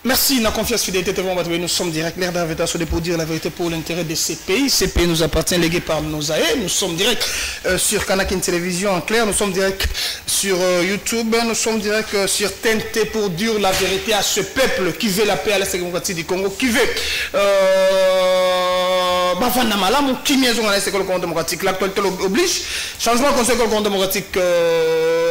Merci, la confiance, fidélité, nous sommes direct, l'air d'invitation pour dire la vérité pour l'intérêt de ces pays. Ces pays nous appartiennent, légués par nos aïeux. Nous sommes direct sur Kanakin Télévision en clair, nous sommes direct sur YouTube, nous sommes direct sur TNT pour dire la vérité à ce peuple qui veut la paix à l'Est démocratique du Congo, qui veut qui maison à l'Est démocratique. L'actualité oblige. Changement conseil démocratique,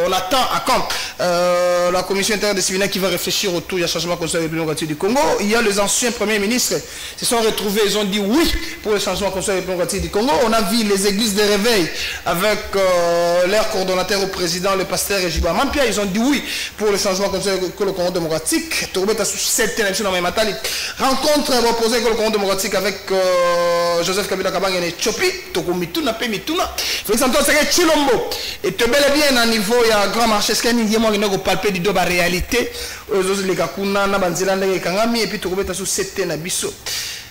on attend à quand la commission interdisciplinaire qui va réfléchir autour du changement conseil démocratique du Congo. Il y a les anciens premiers ministres qui se sont retrouvés, ils ont dit oui pour le changement conseil démocratique du Congo. On a vu les églises de réveil avec leur coordonnateur au président, le pasteur Ejiba Mampia, ils ont dit oui pour le changement conseil Congo démocratique. Rencontre reposée le Congo démocratique avec Joseph Kabila Kabanga en Éthiopie, Tokumituna Pemituna, Félix Antoine Seke Chilombo. Et te bel et bien à niveau, il y a un grand marché, ce qu'il y a un palpé du doba réalité, les Kakuna, Nabanzila, les Kangami, et puis Tokubeta sous 7 Nabiso.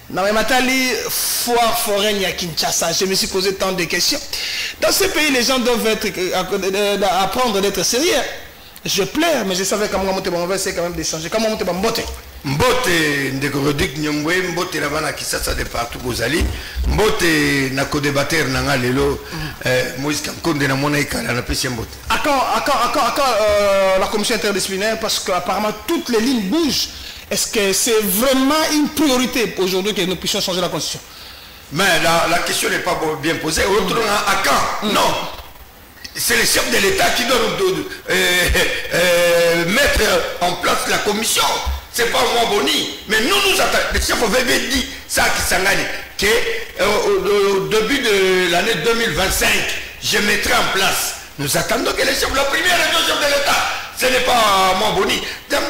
Dans Matali, foire foraine à Kinshasa, je me suis posé tant de questions. Dans ce pays, les gens doivent apprendre d'être sérieux. Je pleure, mais je savais comment monter mon verre, c'est quand même d'échanger. Comment monter mon botte. Mbote ndekorodik nyongwe mbote na bana kisasa de partout bozali mbote na co-débatteur nanga lelo Moïse Kamkonde na mona ikala na pesi mbote. À quand la commission interdisciplinaire, parce qu'apparemment toutes les lignes bougent. Est-ce que c'est vraiment une priorité aujourd'hui que nous puissions changer la constitution? Mais la question n'est pas bien posée. À quand? Non. C'est le chef de l'État qui doit mettre en place la commission. C'est pas moi Boni, mais nous attendons. Le chef avait dit ça qui s'engage qu'au début de l'année 2025, je mettrai en place. Nous attendons que le chef, la première région chef de l'État, ce n'est pas moi Boni.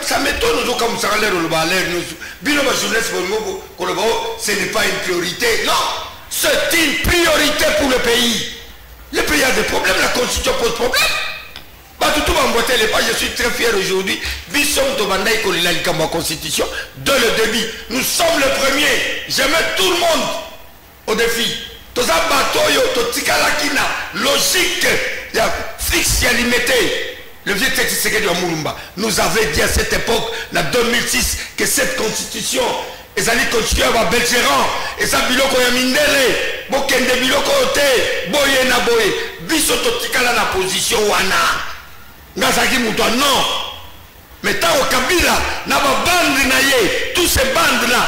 Ça m'étonne, nous comme ça l'air le balai, ce n'est pas une priorité. Non, c'est une priorité pour le pays. Le pays a des problèmes, la constitution pose problème. Je suis très fier aujourd'hui. La constitution, de le début. Nous sommes le premier. Je mets tout le monde au défi. Logique, fixe et limité. Le vieux texte de Moulumba nous avait dit à cette époque, en 2006, que cette constitution, les alliés constitués à Belgéran, et ça biloko ya mindele, bokende biloko te, boye na boye, biso totikala na position wana. Ngazaki Moutoua, non. Mais tant au Kabila, na ba bande na ye, tous ces bandes là,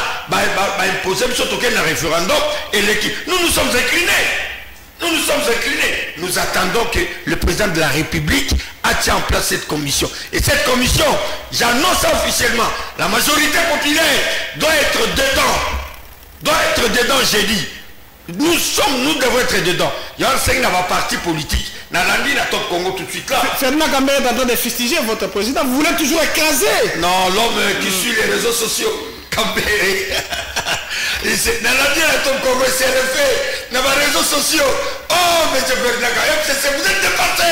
imposer un référendum et l'équipe. Nous nous sommes inclinés. Nous nous sommes inclinés. Nous attendons que le président de la République attire en place cette commission. Et cette commission, j'annonce officiellement, la majorité populaire doit être dedans. Doit être dedans, j'ai dit. Nous devons être dedans. Il y a un parti politique. Nalandi na Top Congo tout de suite là. Ferdinand Kambere est en train de fustiger votre président. Vous voulez toujours écraser. Non, l'homme qui suit les réseaux sociaux. Kambere. Nalandi na Top Congo, c'est refait. Dans les réseaux sociaux. Oh, mais Ferdinand Kambere, vous êtes dépassé.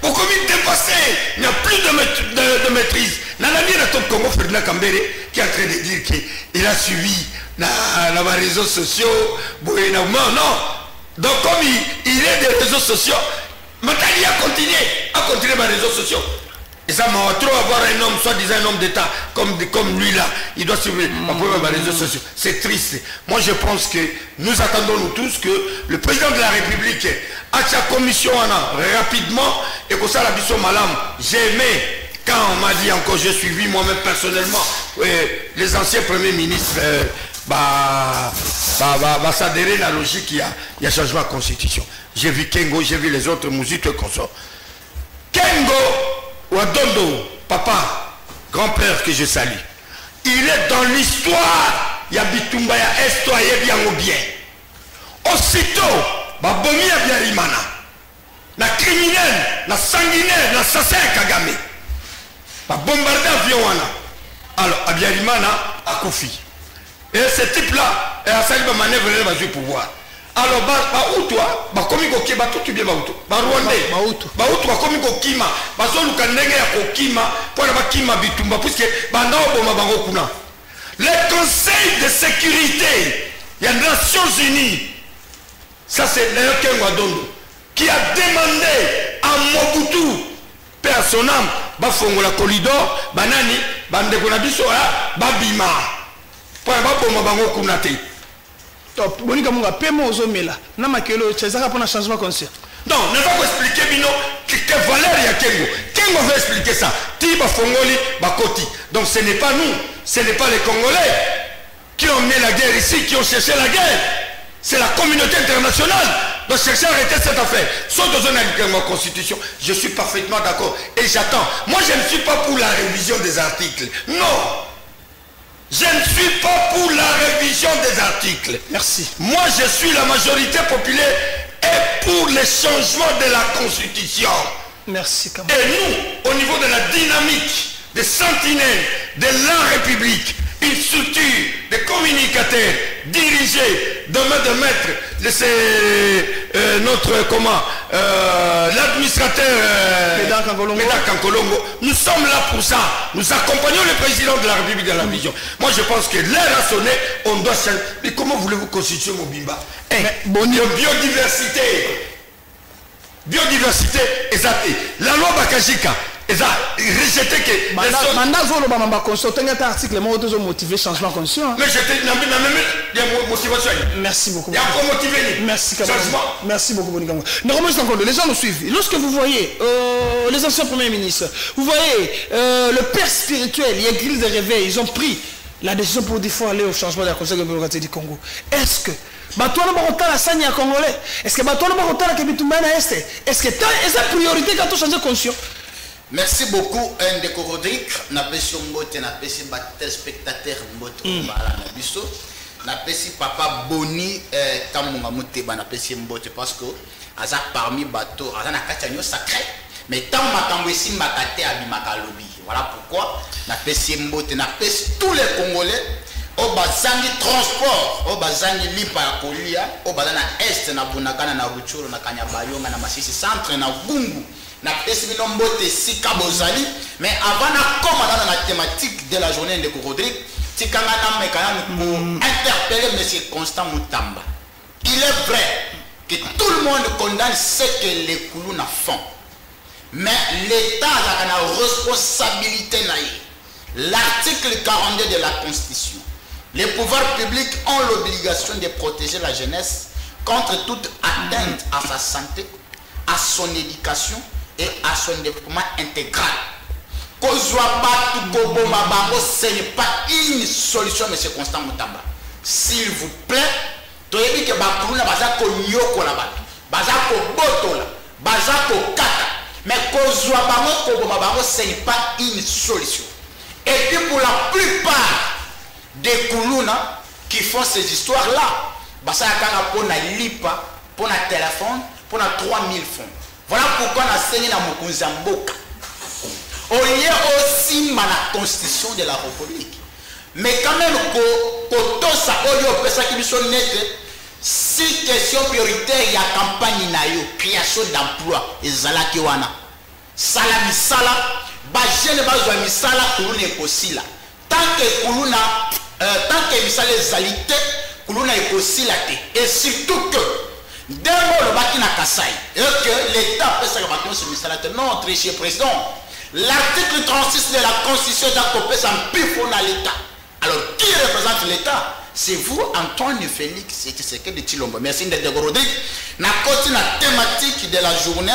Pourquoi vous êtes dépassé? Il n'y a plus de maîtrise. Nalandi na Top Congo, Ferdinand Kambere, qui est en train de dire qu'il a suivi dans les réseaux sociaux. Non. Donc comme il est des réseaux sociaux, Matali a continué dans les réseaux sociaux. Et ça m'a trop avoir un homme, soi-disant un homme d'État, comme lui là, il doit suivre les réseaux sociaux. C'est triste. Moi je pense que nous attendons nous tous que le président de la République a sa commission rapidement et que ça la biso malam. J'ai aimé quand on m'a dit encore, j'ai suivi moi-même personnellement les anciens premiers ministres s'adhérer à la logique il y a changement de constitution. J'ai vu Kengo, j'ai vu les autres musiques comme ça. Kengo Wadondo, papa, grand-père que je salue, il est dans l'histoire. Il y a Bitumba, il y a Estoire, il y a bien ou bien. Aussitôt, Babomi a bien Rimana. La criminelle, la sanguinaire, l'assassin Kagame. Bombardé avion. Alors, Abiyarimana a Kofi. Et ce type-là, il a sali ma manœuvre de pouvoir. Alors, où toi, comme il y a tout bien, Rwandais, comme il y a le Conseil de sécurité, il y a les Nations Unies, ça c'est Ken Wadondo, qui a demandé à Mobutu, paix à son âme, bafongola corridor banani bandeko na biso babima po baboma bango kuna te. Top bonika munga pemo ozomela na makelo chezaka pour un changement conscient. Donc ne va pas expliquer bino que valeur ya Kengo. Kengo va expliquer ça. Ti bafongoli bakoti. Donc ce n'est pas nous, ce n'est pas les Congolais qui ont mené la guerre ici, qui ont cherché la guerre. C'est la communauté internationale de chercher à arrêter cette affaire. Sauf dans une constitution, je suis parfaitement d'accord. Et j'attends. Moi, je ne suis pas pour la révision des articles. Non. Je ne suis pas pour la révision des articles. Merci. Moi, je suis la majorité populaire et pour les changements de la constitution. Merci, Kamara. Et nous, au niveau de la dynamique des sentinelles de la République, une structure de communicateurs dirigée de main de maître, notre comment l'administrateur Médard Kankolongo. Nous sommes là pour ça. Nous accompagnons le président de la République dans la vision. Moi je pense que l'heure a sonné, on doit changer. Mais comment voulez-vous constituer Mobimba? Biodiversité exactée. La loi Bakajika ils ont rejeté que mandat zolo ba mamba consulter un article moi auto motiver changement conscient. Mais j'étais na même motivation. Merci beaucoup. Il y a quoi motiver? Merci changement. Merci beaucoup Bonika. Les gens nous suivent. Lorsque vous voyez les anciens premiers ministres, vous voyez le père spirituel, il y a grille de réveil, ils ont pris la décision pour dire faut aller au changement de la Conseil démocratique du Congo. Est-ce que Batoana Barota la Sanya Congolais? Est-ce que Batoana Barota la Kebitumana Est? Est-ce que c'est la priorité quand on change conscient? Merci beaucoup, Ndeko Rodrigue. Na pesi mbote, na pesi téléspectateur mbote bala na biso. Na pesi papa Boni Kamunga Muteba na pesi mbote parce que aza parmi bateau, aza na katanyo sacré. Mais tant makambo esi makate abimaka lobi. Voilà pourquoi na pesi mbote, na pesi tous les Congolais au bazangi transport, au bazangi lipa ya kolia, au bazana est na Bunagana na Ruchuru na Kanyabayonga na Masisi centre na Gungu. Na pesi bino mbote sika bozali, mais avant na comme dans la thématique de la journée de Rodrigue, tikanga na mekana pour interpeller monsieur Constant Mutamba. Il est vrai que tout le monde condamne ce que les Kuluna font. Mais l'État a une responsabilité. L'article 42 de la Constitution. Les pouvoirs publics ont l'obligation de protéger la jeunesse contre toute atteinte à sa santé, à son éducation et à son développement intégral. Ce n'est pas une solution, M. Constant Mutamba. S'il vous plaît, ce n'est pas une solution. Et puis pour la plupart des Kuluna qui font ces histoires-là, ça y a pour la lipa, pour la téléphone, pour la 3000 francs. Voilà pourquoi on a saigné dans Mokunzamboka. On y a aussi la constitution de la République. Mais quand même, si question prioritaire, il y a campagne, création d'emploi, et Zalakiwana. Salami Sala, Bajene Bazwa Misala, Kuluna est possible. Tant que Kuluna, tant que Misala est zalité, Kuluna est possible. Et surtout que, dès le Bakina Kassai, et que l'État peut se rebattre sur Misala, non, très cher président. L'article 36 de la Constitution d'Akopé s'en piffe à l'État. Alors, qui représente l'État? C'est vous, Antoine Félix, et c'est que de Chilombo. Merci Ndeko Rodrigue. Na côté la thématique de la journée,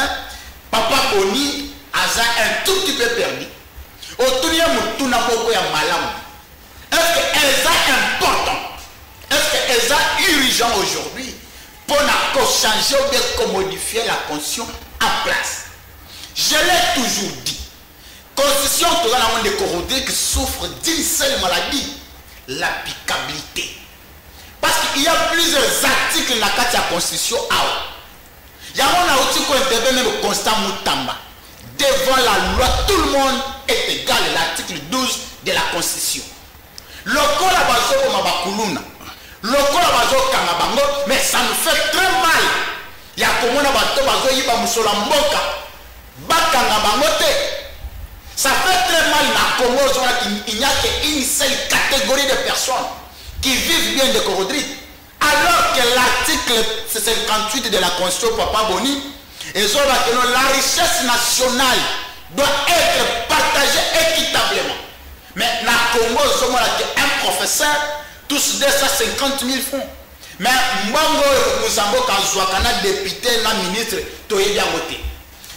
Papa Boni a un tout petit peu perdu. Autour de Moutuna Moko ya Malam. Est-ce qu'elles sont importantes? Est-ce qu'elles sont urgentes aujourd'hui pour changer ou bien modifier la constitution en place? Je l'ai toujours dit. Constitution de Rodrigue souffre d'une seule maladie, l'applicabilité. Parce qu'il y a plusieurs articles dans la Constitution. Il y a un article qui intervient même au Constant Mutamba. Devant la loi, tout le monde est égal. L'article 12 de la Constitution. Le col à Bazo Mabakuluna. Le col à Bazo Kanabango. Mais ça nous fait très mal. Il y a comme on a Bazo Yiba Musola Mboka. Bakangabangote. Ça fait très mal dans Congo. Il n'y a qu'une seule catégorie de personnes qui vivent bien de Rodrigue. Alors que l'article 58 de la Constitution, Papa Boni, et la richesse nationale doit être partagé équitablement. Mais dans le Congo, un professeur touche 250 000 francs. Mais Mbango Muzambo Kanzouakana, député, la ministre, Toye Biamote.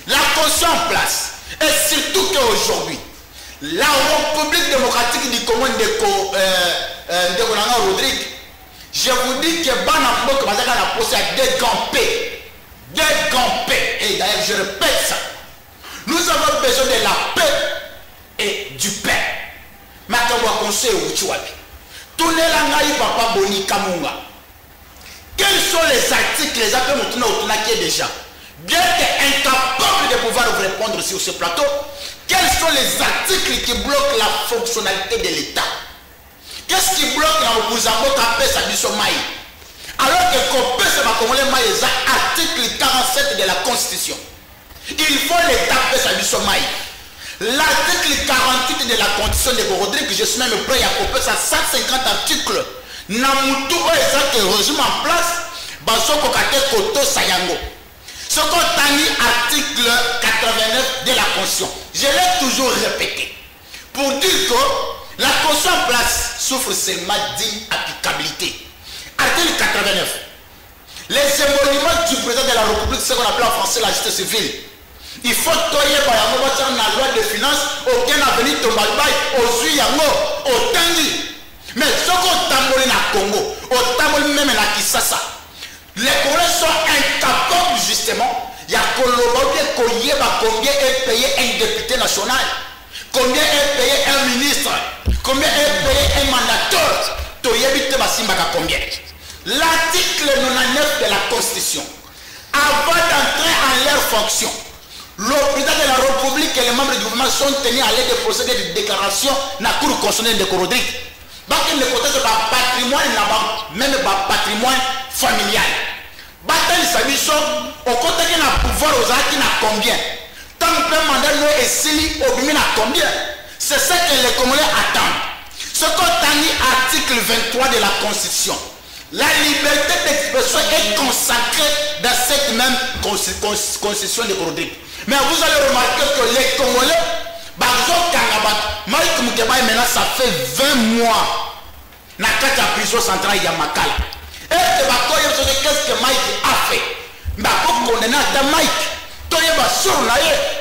La conscience en place. Et surtout qu'aujourd'hui, la République démocratique du Congo de Rodrigue, je vous dis que Banambo Kamazaka a posé à dégamper. Dégamper. Et d'ailleurs, je répète ça. Nous avons besoin de la paix et du pain. Makamwa conseil Uchiwapi. Tous les langaï papa Boni Kamunga. Quels sont les articles, les appels qui est déjà bien incapable de pouvoir vous répondre sur ce plateau? Quels sont les articles qui bloquent la fonctionnalité de l'État? Qu'est-ce qui bloque la Mouzambo Kapé Sabiso Maï? Alors que Kopé Sabakomole Maï est article 47 de la Constitution. Il faut l'État Sabiso Maï. L'article 48 de la Constitution de Rodrigue, je suis même prêt à couper ça 150 articles. Namutu est heureusement en place. Basoko Kate Koto Sayango. Ce qu'on a mis article 89 de la Constitution. Je l'ai toujours répété. Pour dire que la Constitution en place souffre seulement d'inapplicabilité. Article 89. Les émoluments du président de la République, c'est ce qu'on appelle en français la justice civile. Il faut toyer par la loi de finances, aucun avenir Tomalbaï, au Zuyango, au Tangi. Mais ce qu'on tamboule dans le Congo, au tamboule même dans Kisasa, les Congolais sont incapables justement. Il y a combien est payé un député national, combien est payé un ministre, combien est payé un mandateur. Combien? L'article 99 de la Constitution, avant d'entrer en leur fonction, le président de la République et les membres du gouvernement sont tenus à aller déposer des déclarations dans la Cour constitutionnelle de Rodrigue. Donc, le côté de patrimoine, même patrimoine familial. Bataille Sabiso, au côté de la pouvoir aux actes, il y a combien? Tant que le mandat est scellé, au bimina combien? C'est ça que les Congolais attendent. Ce qu'on a dit, article 23 de la Constitution. La liberté d'expression est consacrée dans cette même Constitution de Rodrigue. Mais vous allez remarquer que les Congolais, Mike Moukeba maintenant ça fait 20 mois dans la prison centrale de Makala. Et qu'est-ce que Mike a fait? Pour condamner Mike,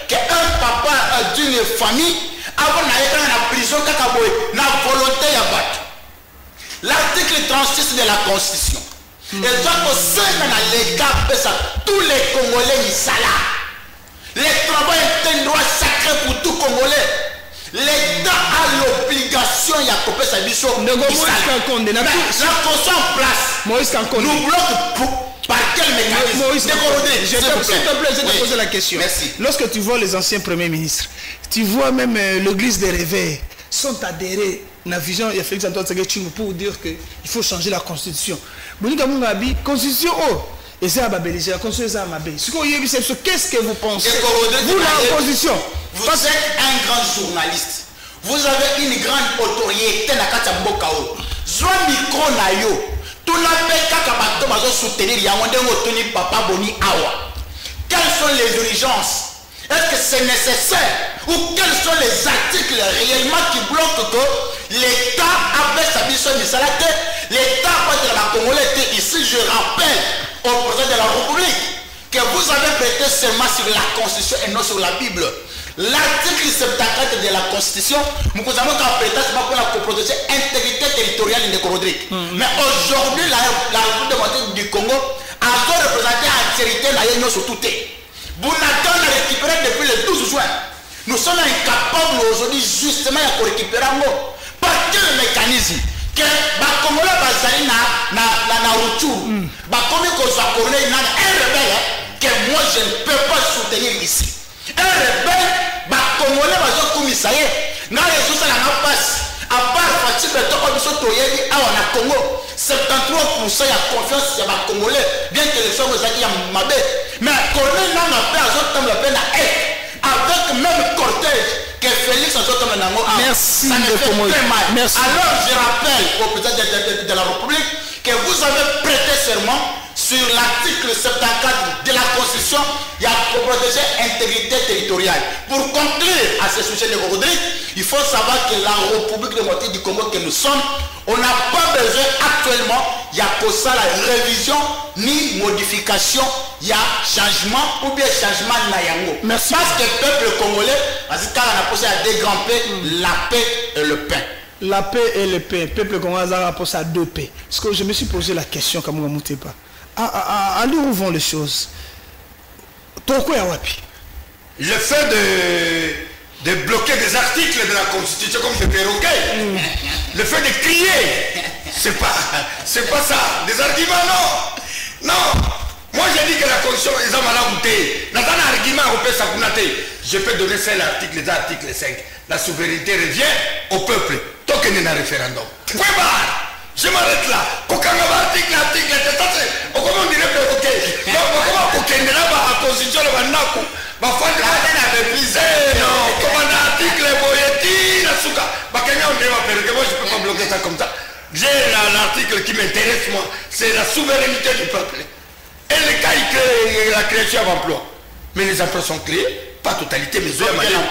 qu'un papa d'une famille avant d'aller dans la prison na volonté ya bato. L'article 36 de la Constitution. Et donc dans l'État, tous les Congolais misala. Le travail est un droit sacré pour tout Congolais. L'État a l'obligation de couper sa mission. La Constitution en place nous bloque par quel mécanisme? Je te pose la question. Merci. Lorsque tu vois les anciens premiers ministres, tu vois même l'église des réveils sont adhérés à la vision de Félix Antoine Tshisekedi pour dire qu'il faut changer la constitution. Constitution, et c'est à Babélisé, la constitution est à Mabé. Qu'est-ce que vous pensez? Vous, la opposition. Vous êtes un grand journaliste. Vous avez une grande autorité dans la Katambo. Zoa micro na yo. Tout n'a pas qu'à soutenir Papa Boni Awa. Quelles sont les urgences? Est-ce que c'est nécessaire? Ou quels sont les articles réellement qui bloquent que l'État a fait sa mission de salade? L'État de la Congolais ici, je rappelle au président de la République que vous avez prêté seulement sur la Constitution et non sur la Bible. L'article 74 de la Constitution, nous avons prêté pour la protéger l'intégrité territoriale de Rodrigue. Mais aujourd'hui, la République du Congo a représenté la territoire de la Union sur tout. Bounatan a récupéré depuis le 12 juin. Nous sommes incapables aujourd'hui justement de récupérer un mot. Par quel mécanisme? Que les Congolais basés na Rutshuru, comme un rebelle que moi je ne peux pas soutenir ici. Un rebelle, les Congolais basés comme ça y est, dans les autres ça passe. À part Fatih Beto Obisotoyebi, à Congo, 73% il y a confiance sur les Congolais, bien que les gens soient mabé. Mais Corneille n'a pas besoin de peine avec même cortège que Félix a merci ça me fait très mal. Merci. Alors je rappelle au président de la République que vous avez prêté serment sur l'article 74 de la Constitution, il y a pour protéger l'intégrité territoriale. Pour conclure à ce sujet de Rodrigue, il faut savoir que la République démocratique du Congo que nous sommes, on n'a pas besoin actuellement, il y a pour ça la révision ni modification, il y a changement ou bien changement nayango. Merci. Parce que le peuple congolais, parce qu'on a posé à deux grands paix, la paix et le pain. La paix et le paix. Peuple congolais a posé à 2 paix. Parce que je me suis posé la question comme on ne pas. Allez où vont les choses? Pourquoi Wapi? Le fait de bloquer des articles de la Constitution comme des perroquets, le fait de crier, c'est pas ça. Des arguments, non. Non. Moi j'ai dit que la Constitution est en malabouté. Dans un argument, on peut s'accounater. Je peux donner ça l'article 5. La souveraineté revient au peuple. Tant qu'il y a un référendum. Point barre. Je m'arrête là. Article, comment on dirait perroquet? Comment on dirait la Constitution de Banako? Non, comment l'article Boyeti, la souka. Moi je ne peux pas bloquer ça comme ça. J'ai l'article qui m'intéresse, moi, c'est la souveraineté du peuple. Et le cas, il crée la création d'emplois. Mais les emplois sont créés. Pas totalité, mais Zoya Malembe,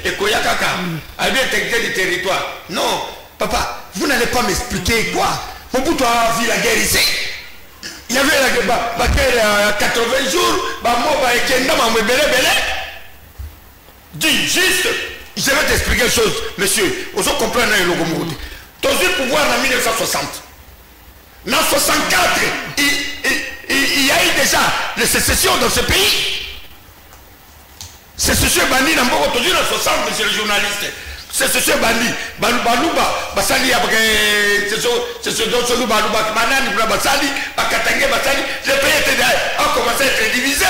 et Koyakaka, avec l'intégrité du territoire. Non, papa, vous n'allez pas m'expliquer quoi. Mobutu a vu la guerre ici. Il y avait la guerre 80 jours, dis juste, je vais t'expliquer une chose, monsieur. Vous comprenez le Gomoudi. Dans le pouvoir en 1960. En 1964, il y a eu déjà les sécessions dans ce pays. Sécession bandit dans beaucoup de 60, monsieur le journaliste. Sécession bandit. Balouba, Basali, c'est Balouba, Manani, Basali, Bakatangé, Basali. Le pays a commencé à être divisé.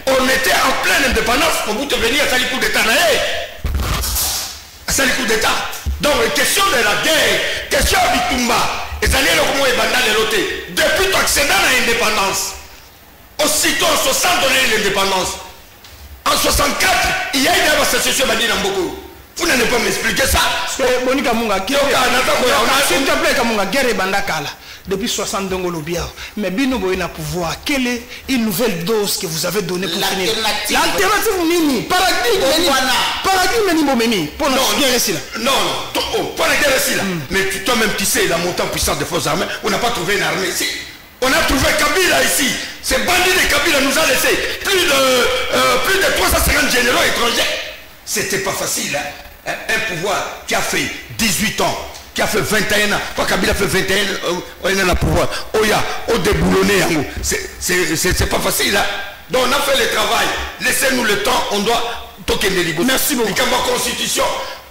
On était en pleine indépendance pour vous venir à Sali coup d'État. À Sali coup d'État. Donc, question de la guerre, question de Bitumba. Depuis ton accédant à l'indépendance, aussitôt en 60 donné l'indépendance. En 64, il y a eu une association Bani Namboko. Vous n'allez pas m'expliquer ça. Monika Munga, s'il te plaît, Kamunga, guerre Bandakala. Depuis 60 ans, mais Bino Boyna pouvoir, quelle est une nouvelle dose que vous avez donnée pour finir? L'alternative, Nini, paradigme, pour nous guerre ici. Non, pour la guerre ici. Mais toi-même, tu sais, la montée en puissance des forces armées, on n'a pas trouvé une armée ici. On a trouvé Kabila ici. Ces bandits de Kabila nous ont laissé plus de 350 généraux étrangers. C'était pas facile, hein? Un pouvoir qui a fait 18 ans. Qui a fait 21 ans, pas Kabila fait 21 ans, on a le pouvoir. Oya, au déboulonné, c'est pas facile. Hein? Donc on a fait le travail. Laissez-nous le temps, on doit toquer les ligos. Merci beaucoup. Comme la constitution,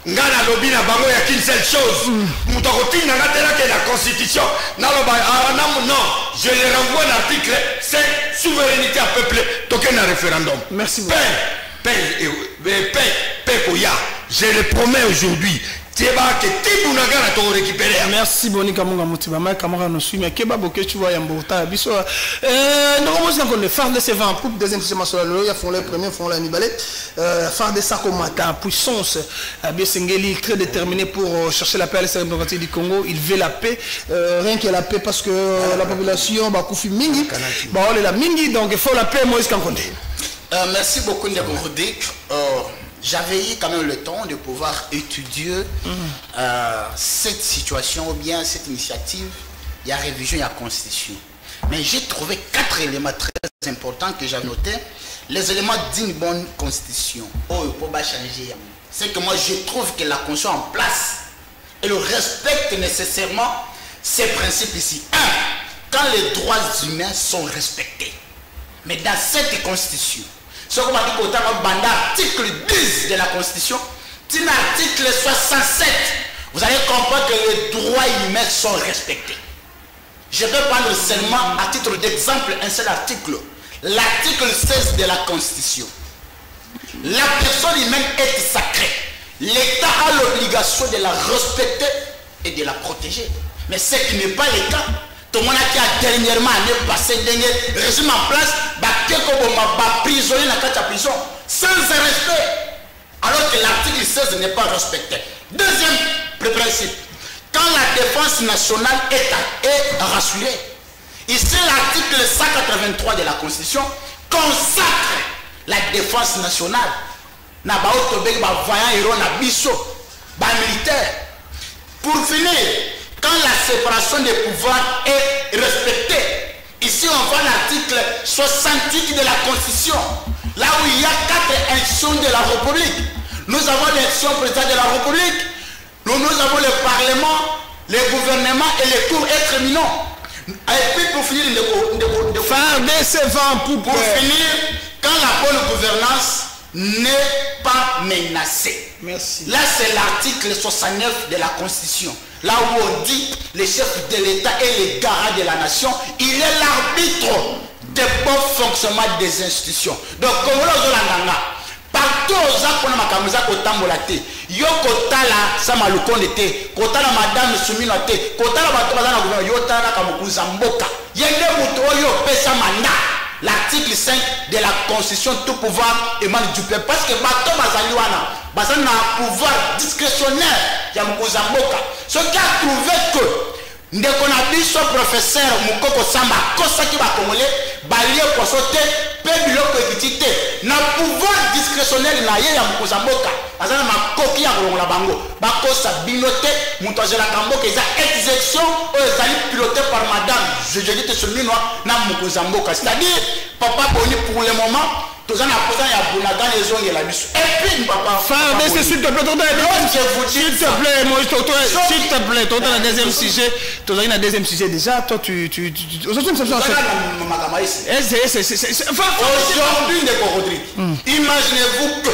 ngana lobby na bango, il n'y a qu'une seule chose. Moutokotine n'a pas la constitution. Non, je les renvoie à l'article 5, souveraineté à peuple, toquer un référendum. Merci beaucoup. Paix, je le promets aujourd'hui. Merci Bonika Munga Moutiba, ma camarade nous suit, mais Keba Boké, tu vois, Yambota, Bisso. Nous commençons les phares de ces vents, pour deuxième système sur la ils font le premier, font la Nibalé. Phare de Sakomata, puissance, Biesengeli, très déterminé pour chercher la paix à l'extérieur du Congo. Il veut la paix, rien que la paix parce que la population, Bakoufi Mingi, on est la Mingi, donc il faut la paix, Moïse Kankonde. Merci beaucoup, Ndiakourdik. J'avais eu quand même le temps de pouvoir étudier cette situation ou bien cette initiative. Il y a révision, il y a constitution. Mais j'ai trouvé 4 éléments très importants que j'ai notés. Les éléments d'une bonne constitution. Oh, il faut pas changer. C'est que moi je trouve que la constitution en place et le respecte nécessairement ces principes ici. 1. Quand les droits humains sont respectés. Mais dans cette constitution, ce qu'on m'a dit qu'au article 10 de la Constitution, l'article 67, vous allez comprendre que les droits humains sont respectés. Je vais prendre seulement à titre d'exemple un seul article. L'article 16 de la Constitution. La personne humaine est sacrée. L'État a l'obligation de la respecter et de la protéger. Mais ce qui n'est pas le cas. Tout le monde qui a dernièrement passé le régime en place, prisonnier dans la prison, sans respect. Alors que l'article 16 n'est pas respecté. Deuxième principe. Quand la défense nationale est rassurée, ici l'article 183 de la Constitution consacre la défense nationale. Na ba otobek ba voyant héros na biso, ba militaire. Pour finir, quand la séparation des pouvoirs est respectée, ici on voit l'article 68 de la Constitution, là où il y a 4 institutions de la République. Nous avons l'institution présidentielle de la République, nous avons le Parlement, le gouvernement et les cours et tribunaux. Et puis pour finir, pour finir, quand la bonne gouvernance n'est pas menacée. Merci. Là, c'est l'article 69 de la Constitution. Là où on dit le chef de l'État est le garant de la nation, il est l'arbitre du bon fonctionnement des institutions. Donc, comme on partout aux accords makamuza kotambola te yo kotala sama lukonde te kotala madame Soumina te kotala bato bazana gouvernement yo tala kamukuza mboka yende muto yo pesa mandat. L'article 5 de la Constitution, tout pouvoir émane du peuple. Parce que bato bazali wana bazana un pouvoir discrétionnaire ya mukuza mboka. Ce qui a trouvé que ndeko na biso professeur Mukoko Samba kosaki ba congolais balie kosote pe biloko ekiti te na pouvoir discrétionnaire na ye ya mukuza mboka azana makoki ya kolongola bango bakosa binote muto azela kamboka eza exécution o ezali piloté par madame je dis te Soumina na mukuza mboka, c'est-à-dire papa boni pour le moment tozana posa ya bunaga ezonge la biso et puis papa Frère, s'il te plaît, s'il te plaît, moi s'il te plaît, toi dans le deuxième sujet, toi dans le deuxième sujet déjà, toi tu aujourd'hui imaginez-vous que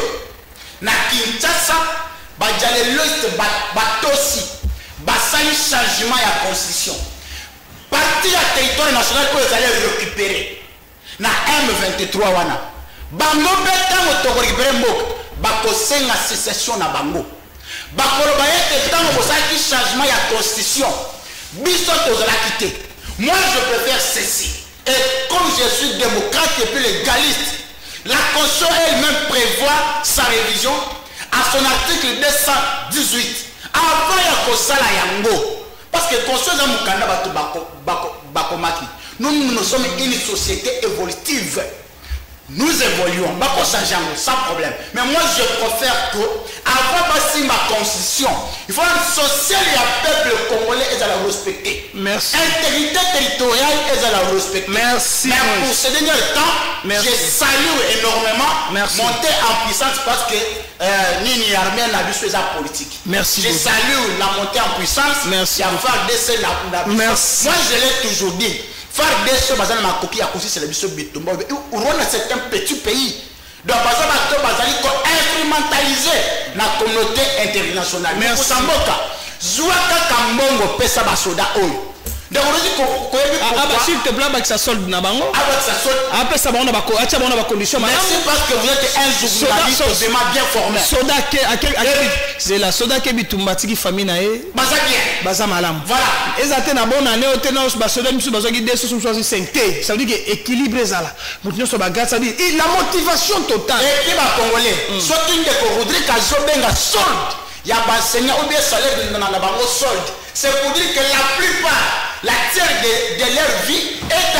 na Kinshasa bajaleliste batosi basali changement ya constitution parti ya territoire national ko ezali récupérer na M23 wana bango betango to récupérer mboka bakosenga sécession na bango bakoloba ete tango bosaki changement ya constitution biso tozalaki te. Moi je préfère ceci et comme je suis démocrate et puis légaliste, la Constitution elle-même prévoit sa révision à son article 218 avant ya kosala yango parce que Constitution za mukanda bato bakomaki nous sommes une société évolutive. Nous évoluons, sans problème. Mais moi, je préfère que, avant de ma constitution, il faut un social et un peuple congolais et à la respecter. Merci. Intégrité territoriale et à la respecter. Merci. Mais pour ce dernier temps, je salue énormément monter en puissance parce que Nini Armée n'a vu sa politique. Merci. Je salue la montée en puissance. Merci. Moi, je l'ai toujours dit. Faire des choses basées dans ma coquille à cause c'est le biseau bitumba. C'est un petit pays. Donc basé bateau basali ko instrumentaliser la communauté internationale. Mais pour Samboka, Zouaka Kambongo pesa basoda oyo. Donc on dit ko s'il te plaît que ça solde na bango. Avec ça solde. Après ça on a ba condition. Merci parce que vous êtes un journaliste vraiment bien formé. Soda c'est la soda ke bitumba tiki famille na e. Baza bien. Baza malam. Voilà. Ezate na bonne année au tenor ba soda misu bazo ki 265 T. Ça veut dire que équilibre ezala. Maintenant so ba grâce ça dit la motivation totale. Et qui va congolais. Surtout que Rodrigue Azobenga solde. Il y a ba seigneur ou bien salaire na bango solde. C'est pour dire que la plupart la terre de leur vie est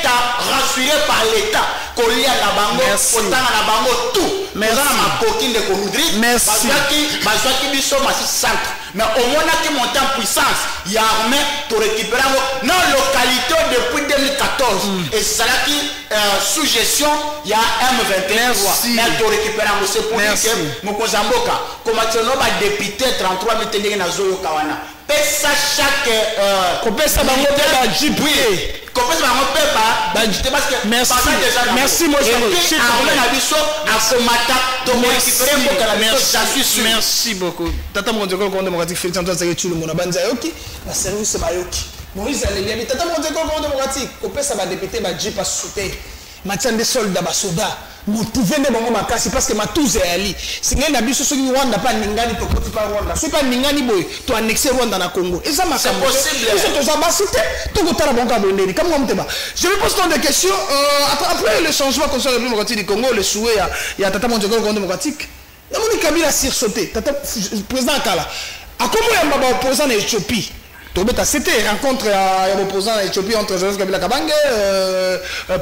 rassurée par l'État. Kolia na bango, potana na bango tout. Mais on a ma coquine de Rodrigue. Merci. Bazaki biso masi centre. Mais au moins qui monte en puissance, il y a armée pour récupérer nos localités depuis 2014. Et c'est là qui sous gestion, il y a M21. Mais pour récupérer c'est pour dire que Mokozamboka, comme tu as député 33 000 na Zoyo Kawana. Pesa chaque Kopesa bango pe ba jipwe. Kopesa bango pe ba jipwe parce que merci moi merci beaucoup. Tata Mondeko Congo démocratique Félix Antoine Tshisekedi Tshilombo na banza yoki ba service ba yoki. Maurice Aleliabi Tata Mondeko Congo démocratique kopesa ba député ba jipa souté. Mathiande soldat ba soda. Motivé de bango makasi parce que matouze ali singa na biso soki Rwanda pa ningani to koti pa Rwanda soki pa ningani boy to annexer Rwanda na Congo et ça c'est possible c'est to za basité to kotala bango ka bondeli comme moi mteba je vais poser des questions après le changement concernant le démocratique du Congo le souhait il y a Tata Mondeko Congo démocratique il y a Monica Kabila sursauté Tata président Kala À comment il y a un opposant en Éthiopie? C'était rencontre à l'opposant en Éthiopie entre Joseph Kabila Kabange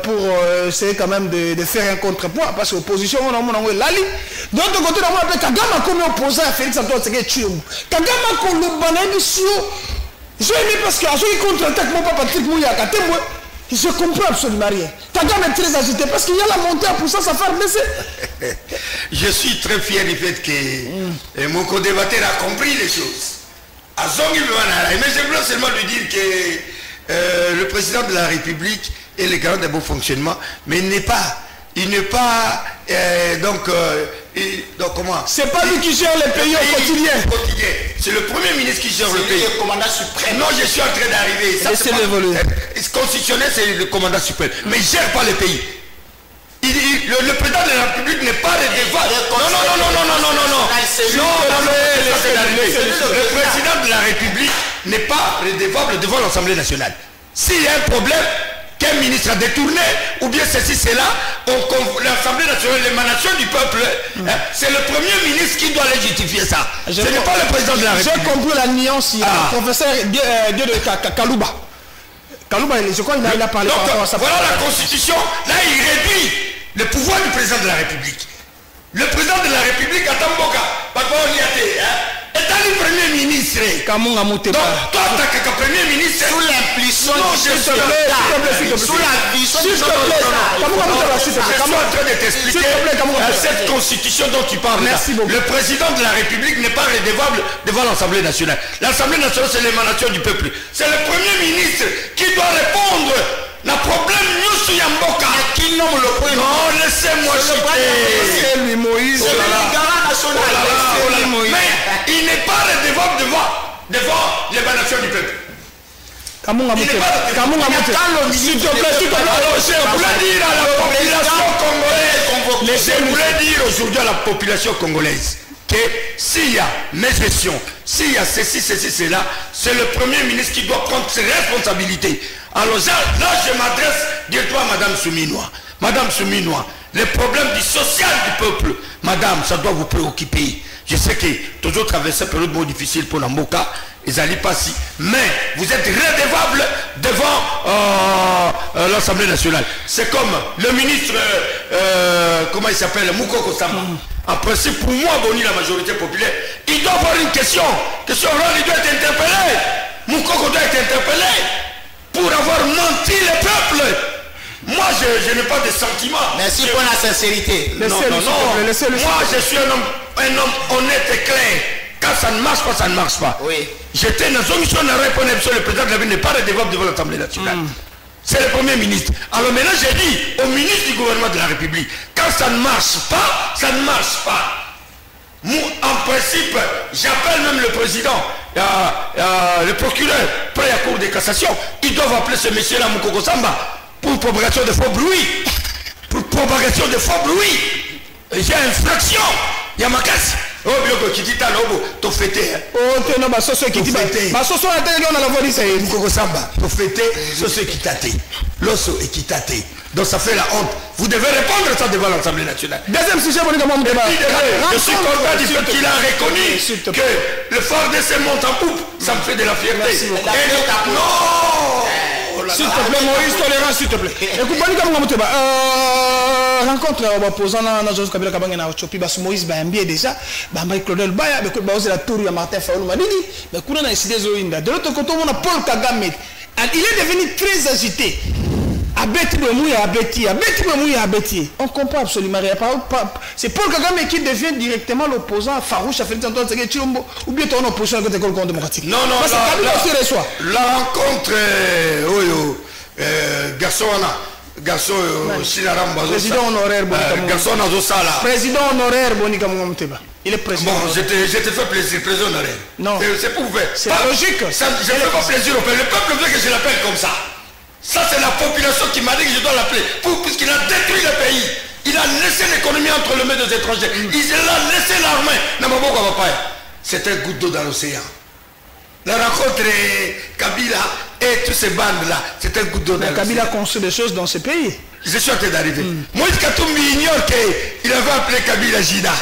pour essayer quand même de faire un contrepoids parce que l'opposition on a lali. De l'autre côté on a appelé Kagame comme opposant à Félix Antoine Tshisekedi Tshilombo. Kagame comme le banalisio. Je aimé parce que à ceux qui contre-attaquent mon papa Patrick Mouyaka, je comprends absolument rien. Kagame est très agité parce qu'il y a la montée en puissance à faire baisser. Je suis très fier du fait que mon co-débatteur a compris les choses. Mais je voulais seulement lui dire que le président de la République est le garant d'un bon fonctionnement, mais il n'est pas donc comment? C'est pas lui qui gère le pays au quotidien. C'est le premier ministre qui gère le pays. C'est le commandant suprême. Non, je suis en train d'arriver. Constitutionnel, c'est le commandant suprême, mais il ne gère pas le pays. Le président de la République n'est pas redevable. Non. Le président de la République n'est pas redevable devant l'Assemblée nationale. S'il y a un problème, qu'un ministre a détourné, ou bien ceci, c'est là, l'Assemblée nationale, l'émanation du peuple, c'est le premier ministre qui doit justifier ça. Ce n'est pas le président de la République. J'ai compris la nuance, il y a le professeur Dieu de Kalouba. Kalouba, je crois qu'il a parlé. Voilà la Constitution, là il réduit le pouvoir du président de la République. Le président de la République, Atamboka, Papa Oniate, est le premier ministre. Donc, toi, tu es premier ministre. Sous l'impulsion sous la vision je suis en train de t'expliquer cette constitution dont tu parles. Le président de la République n'est pas redevable devant l'Assemblée nationale. L'Assemblée nationale, c'est l'émanation du peuple. C'est le premier ministre qui doit répondre. Le problème, nous sommes Yamboka. Qui nomme le premier? Non, laissez-moi citer. C'est lui, Moïse. C'est le garant national. Mais il n'est pas redevable devant l'émanation du peuple. S'il te plaît, je voulais dire à la population congolaise, je voulais dire aujourd'hui à la population congolaise que s'il y a mes gestions, s'il y a ceci, cela, c'est le premier ministre qui doit prendre ses responsabilités. Alors là, je m'adresse directement à Madame Souminois. Madame Souminois, les problèmes du social du peuple, Madame, ça doit vous préoccuper. Je sais que toujours traverser une période difficile pour Namboka, ils n'allaient pas si. Mais vous êtes redevable devant l'Assemblée nationale. C'est comme le ministre, comment il s'appelle, Moukoko Samba. En principe, pour moi, Boni, la majorité populaire, il doit avoir une question. Question orale, il doit être interpellé. Moukoko doit être interpellé pour avoir menti le peuple. Moi, je n'ai pas de sentiments. Merci pour la sincérité. Non. Moi, je suis un homme honnête et clair. Quand ça ne marche pas, ça ne marche pas. Oui. J'étais dans une mission à répondre sur le président de la ville n'est pas redevable devant l'Assemblée nationale. C'est le premier ministre. Alors maintenant, j'ai dit au ministre du gouvernement de la République, quand ça ne marche pas, ça ne marche pas. Moi, en principe, j'appelle même le président, le procureur, près à la Cour de cassation, ils doivent appeler ce monsieur-là, Moukoko Samba, pour propagation de faux bruits. Pour propagation de faux bruits. J'ai infraction. Il y a ma casse. Oh, bien qui dit à l'obo, t'as fêté. Oh, t'es non, ma sauce qui dit. Ma sauce a été on a la voix ça y est. Moukoko Samba, t'as fêté, sauce qui tâté. L'osso et qui tâté. Donc ça fait la honte. Vous devez répondre ça devant l'Assemblée nationale. Deuxième sujet, vous dites comment on débat. Je suis content du fait qu'il a reconnu que le phare de ses monte en poupe. Ça me fait de la fierté. Non. S'il te plaît, Moïse, tolérance, s'il te plaît. Écoute, comment on débat. Rencontre opposant na Joseph Kabila Kabange na Chopi bas Moïse ba mbie déjà ba Mike Claudel Baya be ko ba oser la tour ya Martin Fayulu Madidi mais kuna na décidé zoinda de l'autre côté on a Paul Kagame il est devenu très agité on comprend absolument rien. C'est Paul Kagame qui devient directement l'opposant farouche à Félix Antoine Tshisekedi Tshilombo ou bien ton opposition à l'école démocratique. Non, parce que Kabila aussi reçoit. La rencontre garçon président honoraire Bonika Mouamteba. Il est président. Bon, je te fais plaisir, président honoraire. Non. C'est pour vous faire. C'est la logique. Je ne fais pas plaisir au peuple. Le peuple veut que je l'appelle comme ça. Ça, c'est la population qui m'a dit que je dois l'appeler. Puisqu'il a détruit le pays. Il a laissé l'économie entre les mains des étrangers. Il a laissé l'armée. C'est un goutte d'eau dans l'océan. La rencontre Kabila et tous ces bandes-là, c'est un goutte d'eau dans l'océan. Kabila construit des choses dans ce pays. Je suis en train d'arriver. Moïse Katumbi ignore qu'il avait appelé Kabila Jida.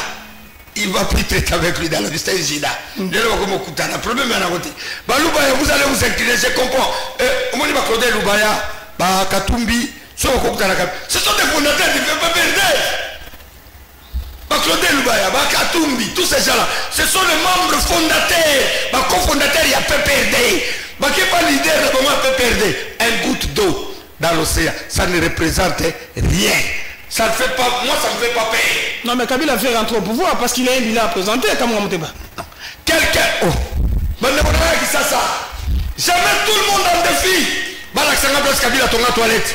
il va plus traiter avec lui dans la liste Gida. Le problème est à côté. Loubaya, vous allez vous incliner, je comprends. On dit Claude Loubaya, Katumbi, ce sont des fondateurs du PPRD. Claude Loubaya, Katumbi, tous ces gens-là, ce sont les membres fondateurs, cofondateurs, il y a PPRD. Qui n'est pas leader de PPRD. Un goutte d'eau dans l'océan, ça ne représente rien. Ça ne fait pas, moi ça ne me fait pas peur. Non mais Kabila fait rentrer au pouvoir parce qu'il a un bilan à présenter comme on ne quelqu'un, jamais tout le monde en défi. Balaksanga place Kabila ton toilette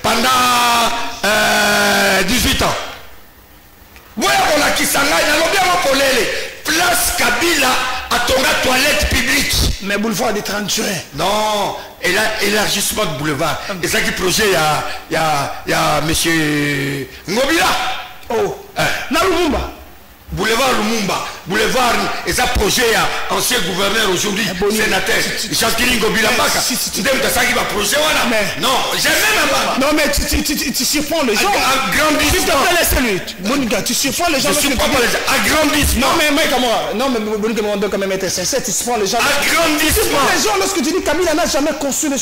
pendant 18 ans. Voilà on a qui s'engage, il a bien appelé place Kabila à ton toilette publique. Mais boulevard des 30 juin. Non, élargissement de boulevard. Et ça qui projet, il y a monsieur Ngobila. Oh, na Lumumba. Boulevard Lumumba, boulevard, et ça projet, ancien gouverneur aujourd'hui, sénateur, Jean-Pierre Ngobila Baka. Ça qui va projet, voilà. Non, j'ai même pas. Non, mais tu surprends les gens. Agrandissement. Monica, tu surprends les gens. Je surprends pas les gens. Agrandissement. Non, mais Monica, Monica, on doit quand même être sincère. Tu surprends les gens. Agrandissement. Les gens, lorsque tu dis Kabila n'a jamais conçu les.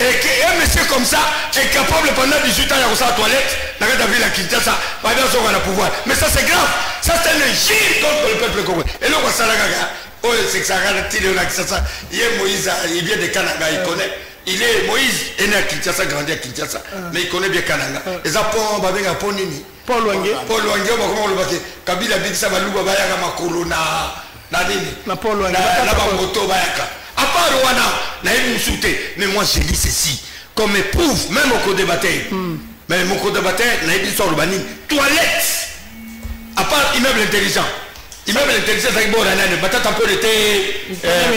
Et un monsieur comme ça est capable pendant 18 ans à la toilette, la ville à Kinshasa, pas bien sûr qu'on a pouvoir. Mais ça c'est grave, ça c'est un gire contre le peuple congolais. Et là on ça oh c'est que ça regarde il est là Kinshasa. Il est Moïse, il vient de Kananga, il connaît. Il est Moïse, il est né à Kinshasa, grandi à Kinshasa, mais il connaît bien Kananga. Et ça pour Babenga pour Nini. Paul Wange. Paul Wange, comment on le voit? Kabila dit ça va louba bayaka makolo na nini. Na Paul Wange. Na ba moto bayaka. À part Rwanda, mais moi je dis ceci, comme éprouve, même au code de bataille, mais mon code de bataille, toilette, à part immeuble intelligent, c'est bon, peut-être un peu le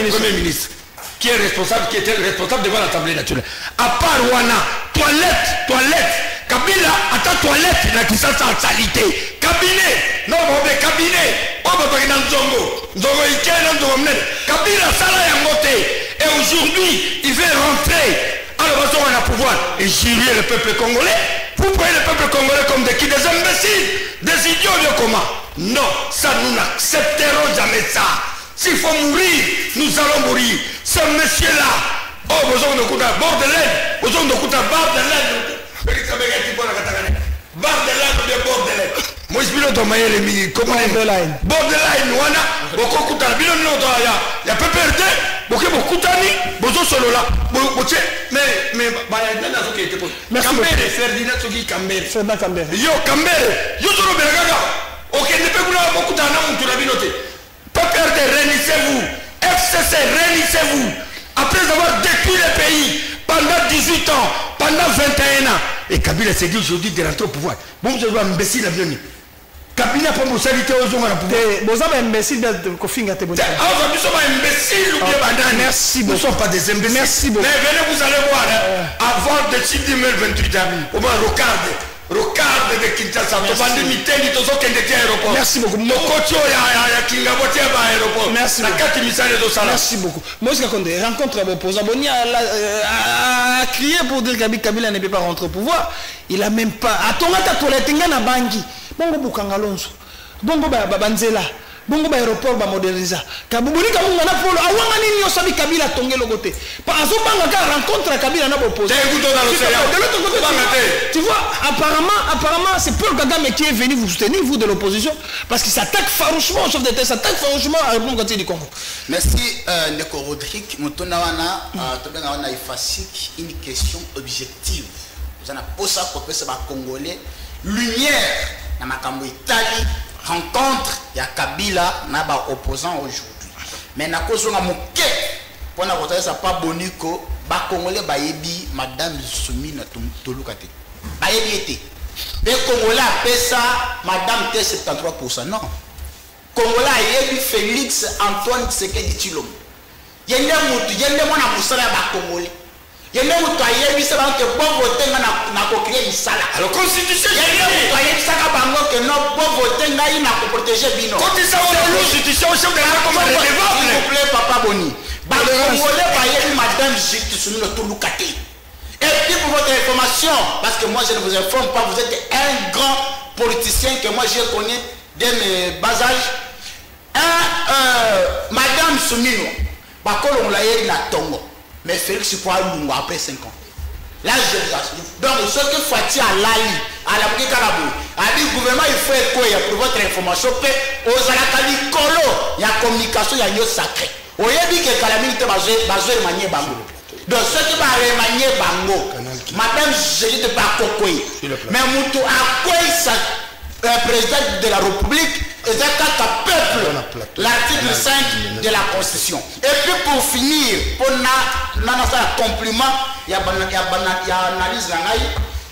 Premier ministre, qui est responsable, qui était responsable devant l'Assemblée nationale. À part Rwanda, toilette, Kabila, à ta toilette, il a qui ça en salité, cabinet, non, mais cabinet. Kabila Sala Yangote et aujourd'hui il veut rentrer à la façon on a pouvoir et jurer le peuple congolais. Vous prenez le peuple congolais comme des imbéciles, des idiots de comment? Non, ça nous n'accepterons jamais ça. S'il faut mourir, nous allons mourir. Ce monsieur là, oh besoin de couper bord de l'aide, besoin de couper barre de l'aide. Barre de l'aide ou de bord de l'aide. Moi je suis dans les borderline. Borderline, wana, beaucoup kutana, bilo nino dans il y a PPRD, beaucoup kutani, beaucoup solo là, beaucoup mais bah il y a des gens qui étaient pour. Kambere, Ferdinand Sogi Kambere. Ferdinand Kambere. Yo Kambere, yo solo beragaga. Ok, ne peut pas beaucoup kutanamuntu la binote. PPRD, réunissez-vous. FCC, réunissez-vous. Après avoir détruit le pays pendant 18 ans, pendant 21 ans, et Kabila s'est dit aujourd'hui de rentrer au pouvoir. Bon, je dois imbécile à venir. Kabila pour vous saliter aux hommes à la pouvoir. Vous avez imbécile de Kofinga te bonne. Ah, nous sommes imbéciles ou bien banane. Merci beaucoup. Nous ne sommes pas des imbéciles. Merci beaucoup. Mais venez, vous allez voir, avant de 2028, au moins, Rocade de Kinshasa, merci beaucoup. Merci beaucoup. Moi, je rencontre à opposant. Boni a crié pour dire que Kabila ne peut pas rentrer au pouvoir. Il n'a même pas. Attends, à Bangi. Bongo Bukangalonso. Bongo Banzela. Bongo aéroport ba moderniser. Kabubuni kamunga na polo awanga nini yosabi Kabila tongelo côté. Pas azobanga ka rencontre Kabila na opposé. Tu vois, apparemment c'est Paul Kagame qui est venu vous soutenir vous de l'opposition parce qu'il s'attaque farouchement au chef d'État, s'attaque farouchement à Répondre Côté du Congo. Merci Neko Rodrigue, mutona wana tobenga wana ifasik une question objective. Vous en a posé pour que ce soit congolais lumière na makambo Italie. Rencontre ya Kabila na ba opposant aujourd'hui. Mais na kozonga moke pour na kotala ça pas boniko ba congolais ba yebi madame Soumina Tolukate. Ba yebi été. Mais congolais pesa madame T 73%. Non. Congolais yebi Félix Antoine Tshisekedi Tshilombo. Yende mutu yende mona musala ba congolais. Yende mutu ayebi se ba ke bon voter na ko créer misala. Alors constitution yende mutu ayebi saka bango que non bon voter na ina ko protéger bino. Constitution chef de la commande s'il vous plaît papa Boni. Ba congolais ba yebi madame Soumina Tolukate. Et puis pour votre information parce que moi je ne vous informe pas, vous êtes un grand politicien que moi je connais dès mes bas âges. Madame Soumino, on l'a eu la Tongo, mais Félix pour Lunga après 5 ans. Là, donc, ce que Fatih a lali, à la Bouki Karabou, a dit le gouvernement, il faut quoi pour votre information, aux Alakali Kolo, il y a communication, il y a une sacré. Au Yabi que Kalamine te basé manier Bango. Donc, ce qui va remanier Bango, madame, je dis pas Kokoy. Mais Moutou a quoi ça, président de la République, et c'est un peuple, l'article 5 de la Constitution. Et puis pour finir, pour un compliment, il y a une analyse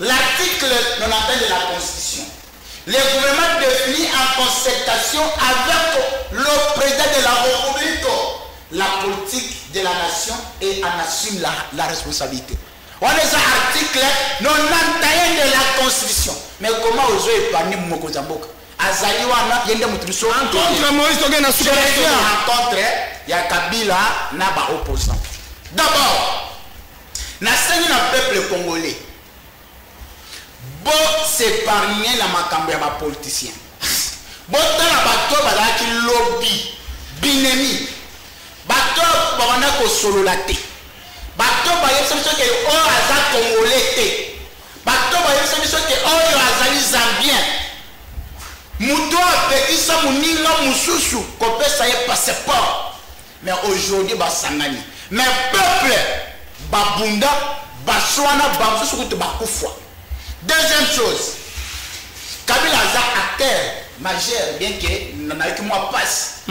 l'article 91 de la Constitution. Le gouvernement définit en concertation avec le président de la République la politique de la nation et en assume la responsabilité. On a l'article 91 de la Constitution. Mais comment vous avez épargné Mokozamboka? Contre Moïse Togé na souka rencontre ya Kabila na ba opposant. D'abord, na sengi na peuple congolais. Bon s'épargner na makambo ya ba politicien. Bon tala bato bazaki lobby binemi. Bato babana ko solola te. Bato ba yebisa biso ke o aza congolais te. Bato ba yebisa biso ke o yo azali zambien. Mouto a ça moninga mususu kopé ça y passeport. Mais aujourd'hui basangani. Mais peuple babunda baswana bamsusu kutu bakufwa. Deuxième chose. Kabila za acteur majeur bien que n'avait que moi passe.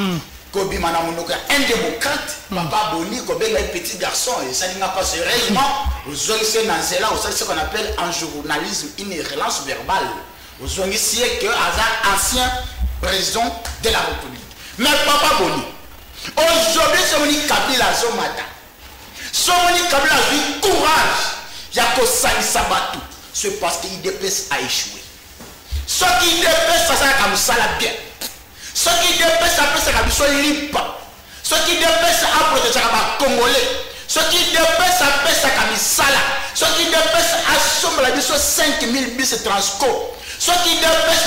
Kobi manamunoka un démocrate, papa Boni Kobe un petit garçon et ça n'a pas sérieusement aux c'est dans cela, ce qu'on appelle en journalisme une relance verbale. Vous avez ici que Hazard, ancien président de la République. Mais Papa Boni, aujourd'hui, Somoni Kabila Zomata. Somoni Kabila a eu courage. Yako Sani Sabatou. C'est parce qu'il DPS a échoué. Ce qui DPS, ça sera comme ça la bien. Ce qui DPS, ça peut être comme ça lipa. Ce qui DPS, a protégé comme Congolais. Ce qui DPS, ça peut être comme ça. Ce qui DPS, assume la mission 5000 bis transco. Ce qui dépêche,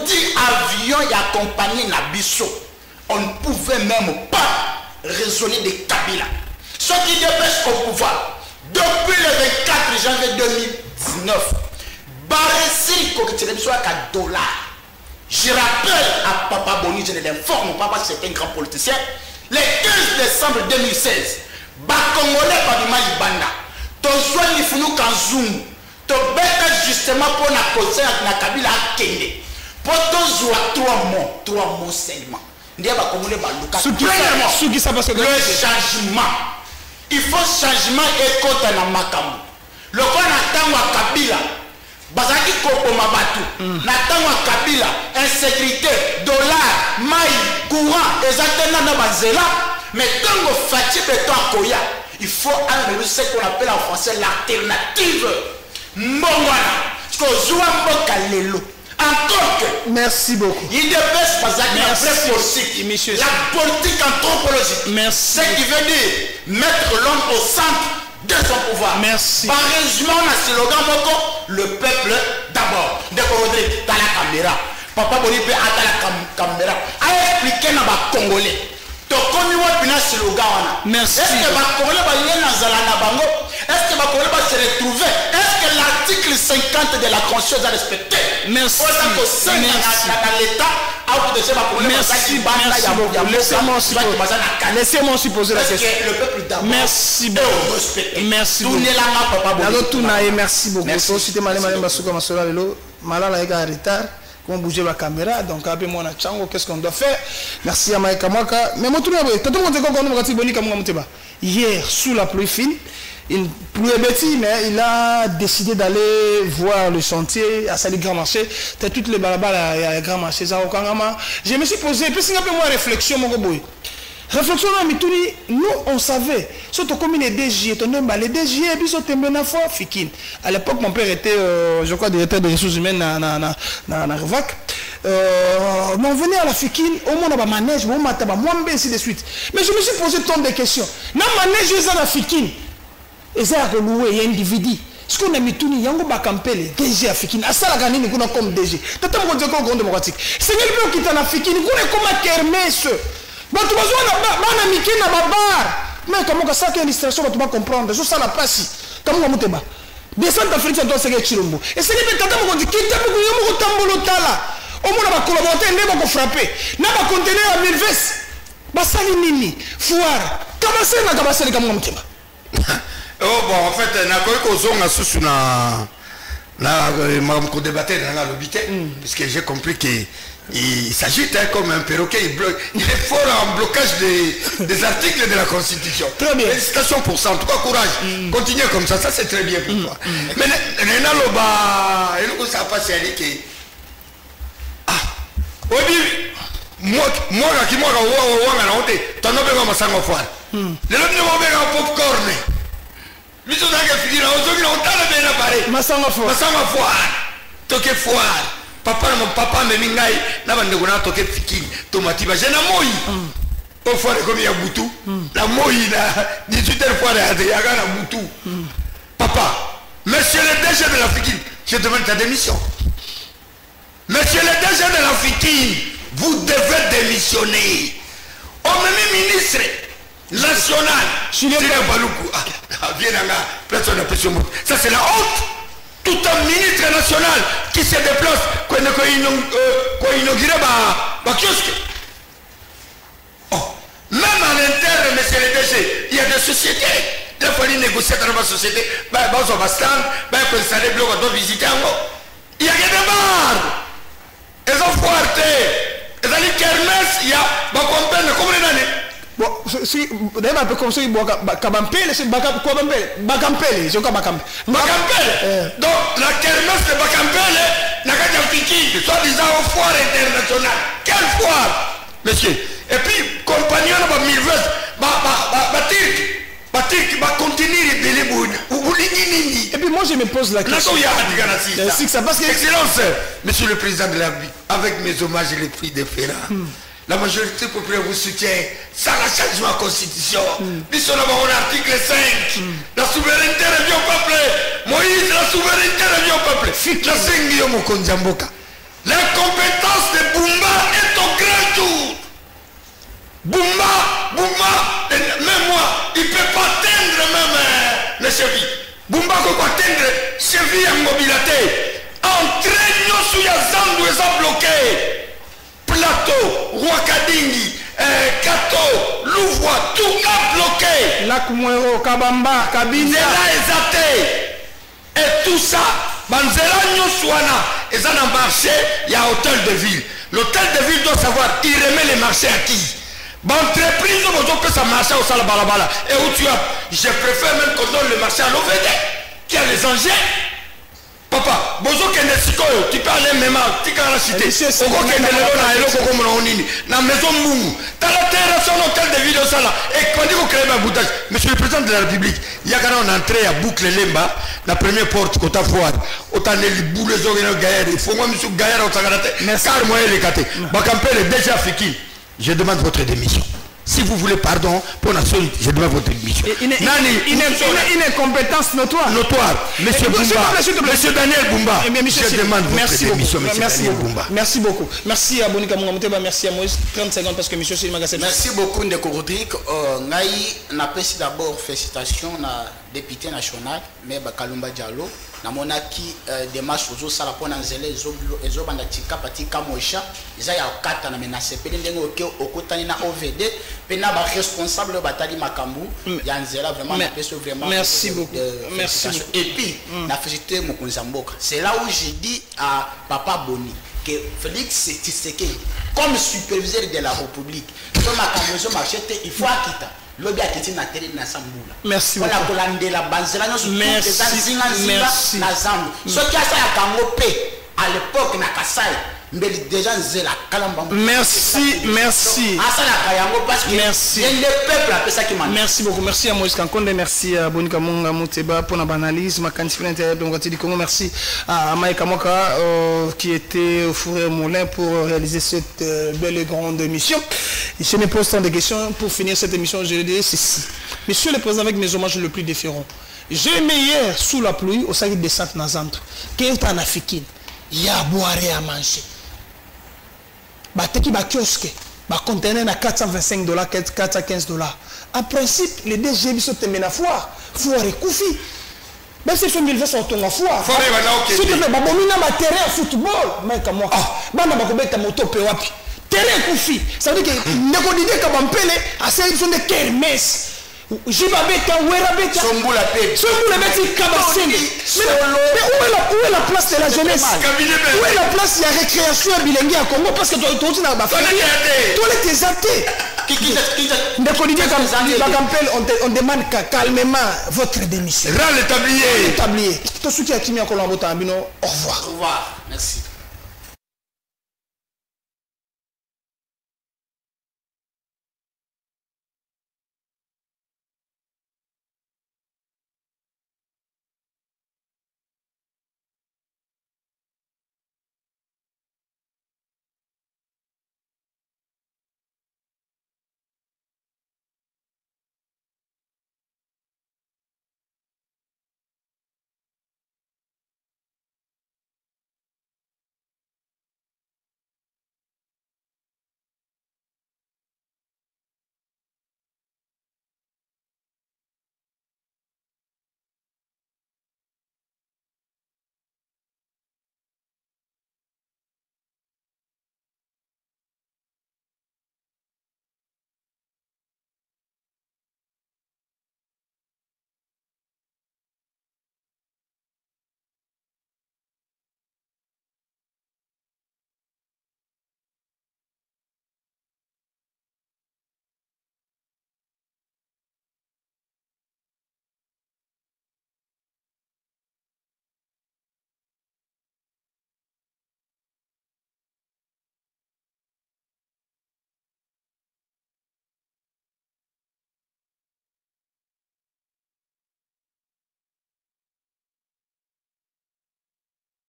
10 avions et accompagnés Nabiso. On ne pouvait même pas raisonner de Kabila. Ce qui dépêche au pouvoir, depuis le 24 janvier 2019, Barési Kokitilebiso à $. Je rappelle à Papa Boni, je ne l'informe pas parce que c'est un grand politicien, le 15 décembre 2016, Bakongolais Babima Libanda, Tozoua Nifunu Kanzoum, to beta justement pour la conseil na Kabila Kende pour tous 3 mois seulement ndiye ba komune ba luka le changement il faut changement et kota na makambo loko na tango Kabila bazaki kokoma batu na tango Kabila insécurité dollar mai courant exactement na bazela mais tango Fatih beto akoya il faut enlever ce qu'on appelle en français l'alternative. Encore que merci beaucoup. Il dépêche pas la politique, la politique anthropologique. Merci. Ce qui veut dire mettre l'homme au centre de son pouvoir. Merci. Par résumé, on a ce slogan le peuple d'abord. Dès qu'on Rodrigue, dans la caméra. Papa Bolipé a la caméra. A expliqué dans les Congolais. Merci. Est-ce que les Congolais est-ce que les Congolais vont se retrouver? Est-ce que l'article 50 de la Constitution est respecté? Merci. Laissez-moi aussi poser la question. Merci beaucoup. Merci beaucoup. Merci beaucoup. On bouger la caméra, donc après moi qu'est-ce qu'on doit faire? Merci à Maïka Mwaka. Mais mon tour hier, sous la pluie fine, une pluie bêtise, mais il a décidé d'aller voir le chantier à Sali Grand Marché. C'était toutes les balabas à Grand Marché. Je me suis posé, puis c'est un peu moins réflexion, mon gars. Réflexion, nous on savait, surtout comme les DG, les DG, à l'époque mon père était, je crois, directeur des ressources humaines dans Revac. On venait à la Fikine, au moins on a manège, on a ainsi de suite. Mais je me suis posé tant de questions. Dans le manège, il y a la Fikine, il y a un individu. Ce qu'on a mis tout, yango bakampele DG Afikini. Asala kanini kuna comme DG. Tata mo konzeko Congo démocratique. Seigneur pe okita na Afikini kuna comme kermesse. Batu bazwa na bana mikina babar. Mais comment ça que l'illustration va pas comprendre. Je ça la passe. Comment muteba. Descendre d'Afrique doit se Chilombo. Et c'est que tata mo dit kita ko yomo ko tambolo tala. Au moins ba collaborateur ne ba frapper. Na ba conteneur à 1000 vestes. Basali nini? Foire. Kabase kama muteba. Oh bon, en fait, on débattait dans l'obité, puisque j'ai compris qu'il s'agit comme un perroquet, il est fort en blocage des articles de la Constitution. Très bien. Félicitations pour ça, en tout cas courage. Continuez comme ça c'est très bien pour toi. Mais ça passe à l'équipe. Ah, au début, moi, qui moi, tu as un popcorn. Biso nanga fikira ozomi na otala bena pare masanga foire toke foire papa me mingai na bande kuna toke fikiri tomati ba jena moi to foire comme ya butu la moi na 18h foire ya kana butu papa monsieur le DG de la fikiri je demande ta démission. Monsieur le DG de la fikiri vous devez démissionner. Au même ministre national, ça c'est la honte. Tout un ministre national qui se déplace, qu'on inaugure ma kiosque. Même à l'intérieur, monsieur le DG, il y a des sociétés. Il faut négocier dans la société. Il y a des bars. Ils ont foiré. Ils ont dit kermesse, il y a des compagnies. Comment on est? Bon, si d'ailleurs un peu comme ça, il boit Bakampele, c'est Bakampele, c'est quoi Bakampele? Donc la kermesse de Bakampele n'a qu'à dire soi-disant aux foires internationales. Quelle foire, monsieur? Et puis compagnon va milveuse, va continuer et puis moi je me pose la question. Excellence, monsieur le président de la République, avec mes hommages et les prix de Ferra. La majorité populaire vous soutient sans le changement de la constitution. Nous sommes dans l'article 5. La souveraineté revient au peuple. Moïse, la souveraineté revient au peuple. L'incompétence de Bumba est au grand jour. Bumba, même moi, il ne peut pas atteindre même les chevilles. Bumba peut atteindre chevilles en mobilité. Entraînons sous les Zandu et bloqués. Plateau, Rwakadingi, Kato, Louvois, tout a bloqué. Lakumwero, Kabamba, Kabinda. Et tout ça, Banzela Nyoswana, et ça dans le marché, il y a hôtel de ville. L'hôtel de ville doit savoir, il remet les marchés à qui? L'entreprise, on peut ça marcher au Salabalabala. Et où tu as, je préfère même qu'on donne le marché à l'OVD, qui a les engins. Papa, bozo kende sikoyo, tu peux aller même tu peux la cité. Oko kende lelo na eloko comme na onini, na maison mungu. Dans la terre son hôtel de ville ça là. Et quand on dit créer un boutage, monsieur le président de la République, il y a quand on entré à boucle lemba, la première porte côté foire. Autant les boules zogeno gaillard, il faut moi monsieur gaillard au sagarate. Car moi les caté. Bakampele déjà fiki. Je demande votre démission. Si vous voulez pardon pour la solide, je demande votre démission. Une incompétence notoire. Monsieur Bumba, monsieur Daniel Bumba, je demande votre démission, monsieur Daniel Bumba. Merci beaucoup. Merci à Bonika Mungamuteba, merci à Moïse. 30 secondes parce que monsieur Silima Gassé. Merci beaucoup, Ndeko Rodrigue. N'a pas d'abord félicitations à député national, mais Kalumba Diallo. Na monaki démarche aux sala pona nzele ezo banda tika patika moisha eza ya kata na menace pele ndenge okotani na OVD pe na ba responsable batali makambu ya nzela vraiment na peso vraiment. Merci beaucoup. Merci beaucoup. Et puis na félicité Mokonzi Mboka. C'est là où j'ai dit à Papa Boni que Félix Tshisekedi comme superviseur de la République comme makambu zo marché il faut akita. Merci beaucoup. À l'époque, déjà merci. Merci beaucoup. Merci à Moïse Kankonde, merci à Bonika Munga Muteba pour l'analyse, ma candidature intérieure du Congo. Merci à Maïka Moka qui était au four et moulin pour réaliser cette belle et grande émission. Je me pose tant de questions pour finir cette émission. Je vais dire ceci. Monsieur le Président, avec mes hommages le plus différents, j'ai aimé hier sous la pluie au sein de descente dans centre que est en Afrique il y a à boire et à manger bateki ba kiosque ba conteneur na $425 $415 en principe les DG biso temena foire et koufi même si je me fais sortir en foire si tu fais babomina ma terrain football mais comme moi bana ba kobeta moto pe wapi terrain koufi ça veut dire que ndeko didé ka bampele à ces sont des kermesses Jibabeta, Werabeta, Somboula Beti, Kabasene. Mais où est la place de la jeunesse? Où est la place de la récréation à Bilingue à Congo? Parce que tu as ma famille. Tous les athées. On demande calmement votre démission. Rends le tablier. Tout ce qui a été mis en Colombo, au revoir. Au revoir. Merci.